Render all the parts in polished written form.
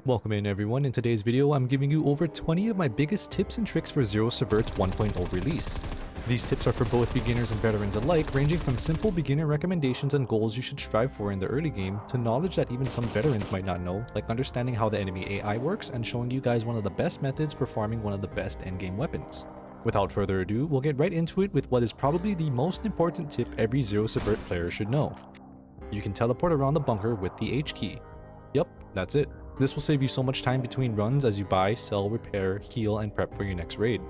Welcome in everyone. In today's video, I'm giving you over 20 of my biggest tips and tricks for Zero Sievert's 1.0 release. These tips are for both beginners and veterans alike, ranging from simple beginner recommendations and goals you should strive for in the early game, to knowledge that even some veterans might not know, like understanding how the enemy AI works and showing you guys one of the best methods for farming one of the best endgame weapons. Without further ado, we'll get right into it with what is probably the most important tip every Zero Sievert player should know. You can teleport around the bunker with the H key. Yep, that's it. This will save you so much time between runs as you buy, sell, repair, heal, and prep for your next raid.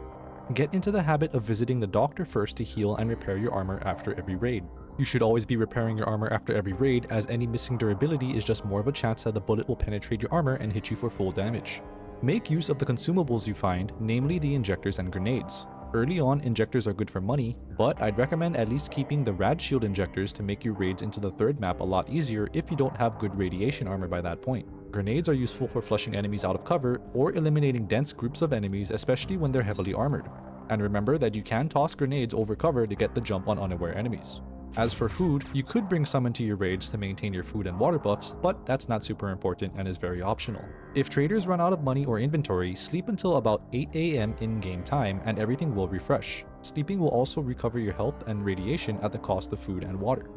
Get into the habit of visiting the doctor first to heal and repair your armor after every raid. You should always be repairing your armor after every raid, as any missing durability is just more of a chance that the bullet will penetrate your armor and hit you for full damage. Make use of the consumables you find, namely the injectors and grenades. Early on, injectors are good for money, but I'd recommend at least keeping the rad shield injectors to make your raids into the third map a lot easier if you don't have good radiation armor by that point. Grenades are useful for flushing enemies out of cover or eliminating dense groups of enemies, especially when they're heavily armored. And remember that you can toss grenades over cover to get the jump on unaware enemies. As for food, you could bring some into your raids to maintain your food and water buffs, but that's not super important and is very optional. If traders run out of money or inventory, sleep until about 8 AM in-game time and everything will refresh. Sleeping will also recover your health and radiation at the cost of food and water.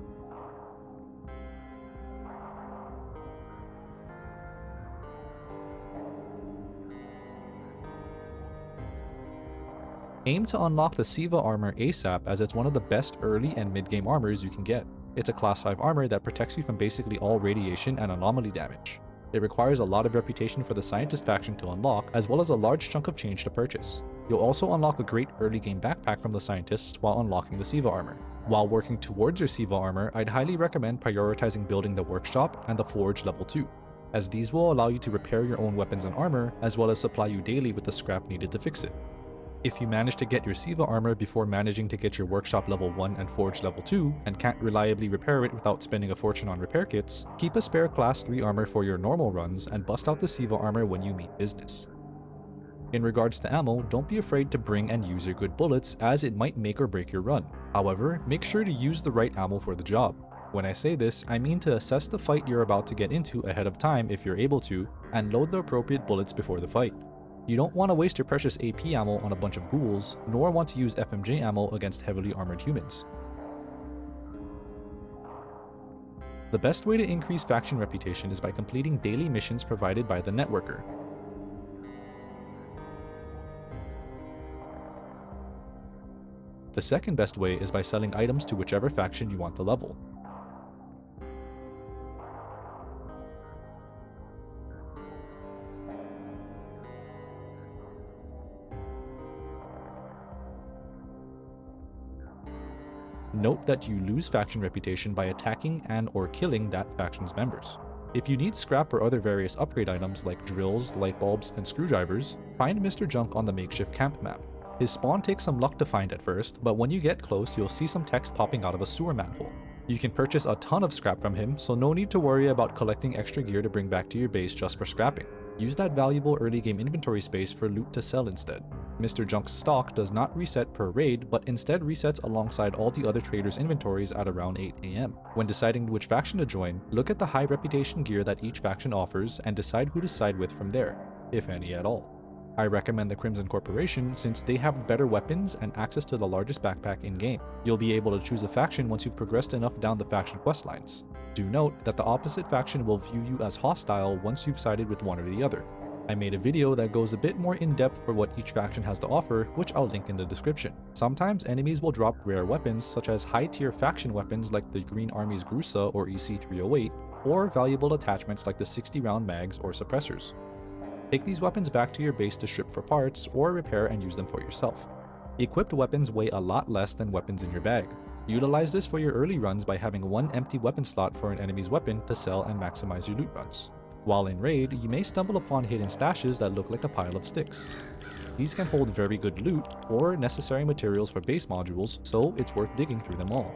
Aim to unlock the Siva armor ASAP, as it's one of the best early and mid-game armors you can get. It's a class 5 armor that protects you from basically all radiation and anomaly damage. It requires a lot of reputation for the Scientist faction to unlock, as well as a large chunk of change to purchase. You'll also unlock a great early game backpack from the Scientists while unlocking the Siva armor. While working towards your Siva armor, I'd highly recommend prioritizing building the workshop and the forge level 2, as these will allow you to repair your own weapons and armor, as well as supply you daily with the scrap needed to fix it. If you manage to get your Siva armor before managing to get your workshop level 1 and forge level 2, and can't reliably repair it without spending a fortune on repair kits, keep a spare class 3 armor for your normal runs and bust out the Siva armor when you meet business. In regards to ammo, don't be afraid to bring and use your good bullets, as it might make or break your run. However, make sure to use the right ammo for the job. When I say this, I mean to assess the fight you're about to get into ahead of time if you're able to, and load the appropriate bullets before the fight. You don't want to waste your precious AP ammo on a bunch of ghouls, nor want to use FMJ ammo against heavily armored humans. The best way to increase faction reputation is by completing daily missions provided by the networker. The second best way is by selling items to whichever faction you want to level. Note that you lose faction reputation by attacking and or killing that faction's members. If you need scrap or other various upgrade items like drills, light bulbs, and screwdrivers, find Mr. Junk on the makeshift camp map. His spawn takes some luck to find at first, but when you get close you'll see some text popping out of a sewer manhole. You can purchase a ton of scrap from him, so no need to worry about collecting extra gear to bring back to your base just for scrapping. Use that valuable early game inventory space for loot to sell instead. Mr. Junk's stock does not reset per raid, but instead resets alongside all the other traders' inventories at around 8 AM. When deciding which faction to join, look at the high reputation gear that each faction offers and decide who to side with from there, if any at all. I recommend the Crimson Corporation since they have better weapons and access to the largest backpack in-game. You'll be able to choose a faction once you've progressed enough down the faction questlines. Do note that the opposite faction will view you as hostile once you've sided with one or the other. I made a video that goes a bit more in-depth for what each faction has to offer, which I'll link in the description. Sometimes enemies will drop rare weapons such as high-tier faction weapons like the Green Army's Grusa or EC-308, or valuable attachments like the 60-round mags or suppressors. Take these weapons back to your base to strip for parts, or repair and use them for yourself. Equipped weapons weigh a lot less than weapons in your bag. Utilize this for your early runs by having one empty weapon slot for an enemy's weapon to sell and maximize your loot runs. While in raid, you may stumble upon hidden stashes that look like a pile of sticks. These can hold very good loot or necessary materials for base modules, so it's worth digging through them all.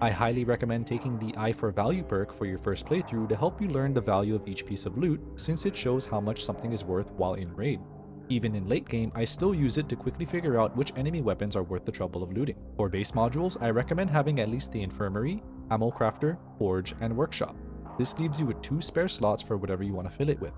I highly recommend taking the Eye for Value perk for your first playthrough to help you learn the value of each piece of loot, since it shows how much something is worth while in raid. Even in late game, I still use it to quickly figure out which enemy weapons are worth the trouble of looting. For base modules, I recommend having at least the Infirmary, Ammo Crafter, Forge, and Workshop. This leaves you with 2 spare slots for whatever you want to fill it with.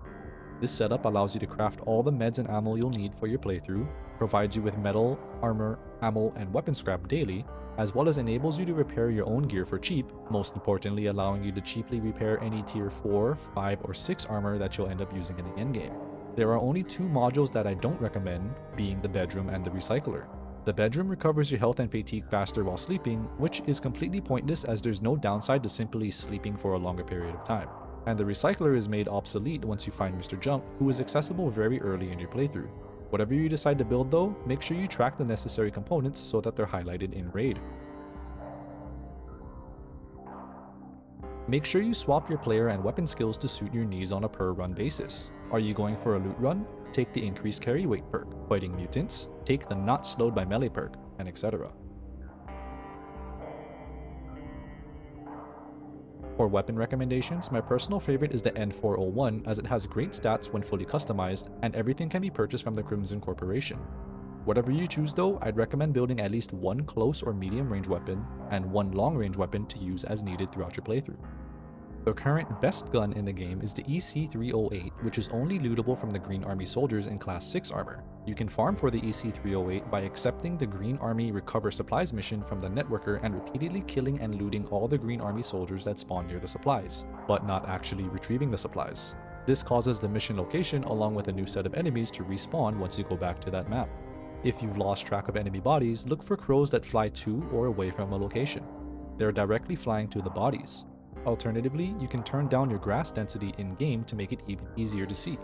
This setup allows you to craft all the meds and ammo you'll need for your playthrough, provides you with metal, armor, ammo, and weapon scrap daily, as well as enables you to repair your own gear for cheap, most importantly allowing you to cheaply repair any tier 4, 5, or 6 armor that you'll end up using in the endgame. There are only 2 modules that I don't recommend, being the bedroom and the recycler. The bedroom recovers your health and fatigue faster while sleeping, which is completely pointless as there's no downside to simply sleeping for a longer period of time. And the recycler is made obsolete once you find Mr. Jump, who is accessible very early in your playthrough. Whatever you decide to build though, make sure you track the necessary components so that they're highlighted in Raid. Make sure you swap your player and weapon skills to suit your needs on a per run basis. Are you going for a loot run? Take the increased carry weight perk. Fighting mutants? Take the not slowed by melee perk, and etc. For weapon recommendations, my personal favorite is the N401 as it has great stats when fully customized, and everything can be purchased from the Crimson Corporation. Whatever you choose though, I'd recommend building at least 1 close or medium range weapon and 1 long range weapon to use as needed throughout your playthrough. The current best gun in the game is the EC308, which is only lootable from the Green Army soldiers in Class 6 armor. You can farm for the EC308 by accepting the Green Army Recover Supplies mission from the Networker and repeatedly killing and looting all the Green Army soldiers that spawn near the supplies, but not actually retrieving the supplies. This causes the mission location along with a new set of enemies to respawn once you go back to that map. If you've lost track of enemy bodies, look for crows that fly to or away from a location. They're directly flying to the bodies. Alternatively, you can turn down your grass density in-game to make it even easier to see.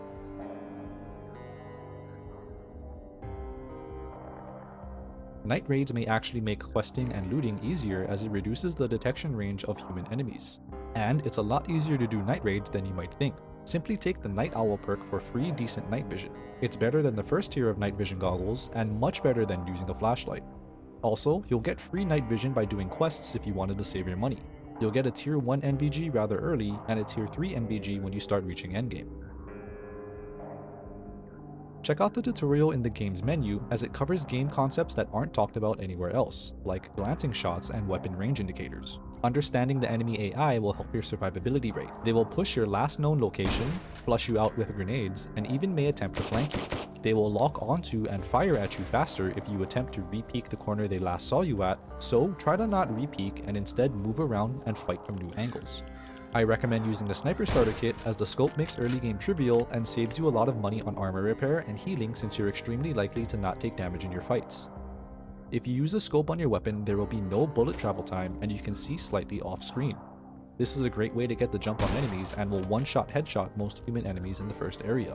Night raids may actually make questing and looting easier as it reduces the detection range of human enemies. And it's a lot easier to do night raids than you might think. Simply take the Night Owl perk for free decent night vision. It's better than the first tier of night vision goggles and much better than using a flashlight. Also, you'll get free night vision by doing quests if you wanted to save your money. You'll get a tier 1 NVG rather early and a tier 3 NVG when you start reaching endgame. Check out the tutorial in the game's menu as it covers game concepts that aren't talked about anywhere else, like glancing shots and weapon range indicators. Understanding the enemy AI will help your survivability rate. They will push your last known location, flush you out with grenades, and even may attempt to flank you. They will lock onto and fire at you faster if you attempt to re-peek the corner they last saw you at, so try to not re-peek and instead move around and fight from new angles. I recommend using the Sniper Starter Kit as the scope makes early game trivial and saves you a lot of money on armor repair and healing since you're extremely likely to not take damage in your fights. If you use the scope on your weapon, there will be no bullet travel time and you can see slightly off screen. This is a great way to get the jump on enemies and will one-shot headshot most human enemies in the first area.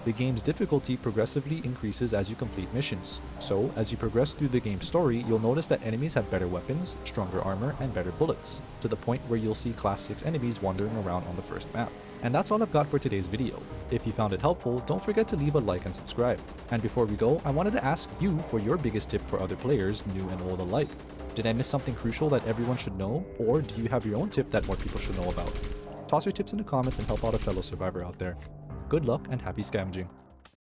The game's difficulty progressively increases as you complete missions, so as you progress through the game's story, you'll notice that enemies have better weapons, stronger armor, and better bullets, to the point where you'll see Class 6 enemies wandering around on the first map. And that's all I've got for today's video. If you found it helpful, don't forget to leave a like and subscribe. And before we go, I wanted to ask you for your biggest tip for other players, new and old alike. Did I miss something crucial that everyone should know, or do you have your own tip that more people should know about? Toss your tips in the comments and help out a fellow survivor out there. Good luck and happy scavenging.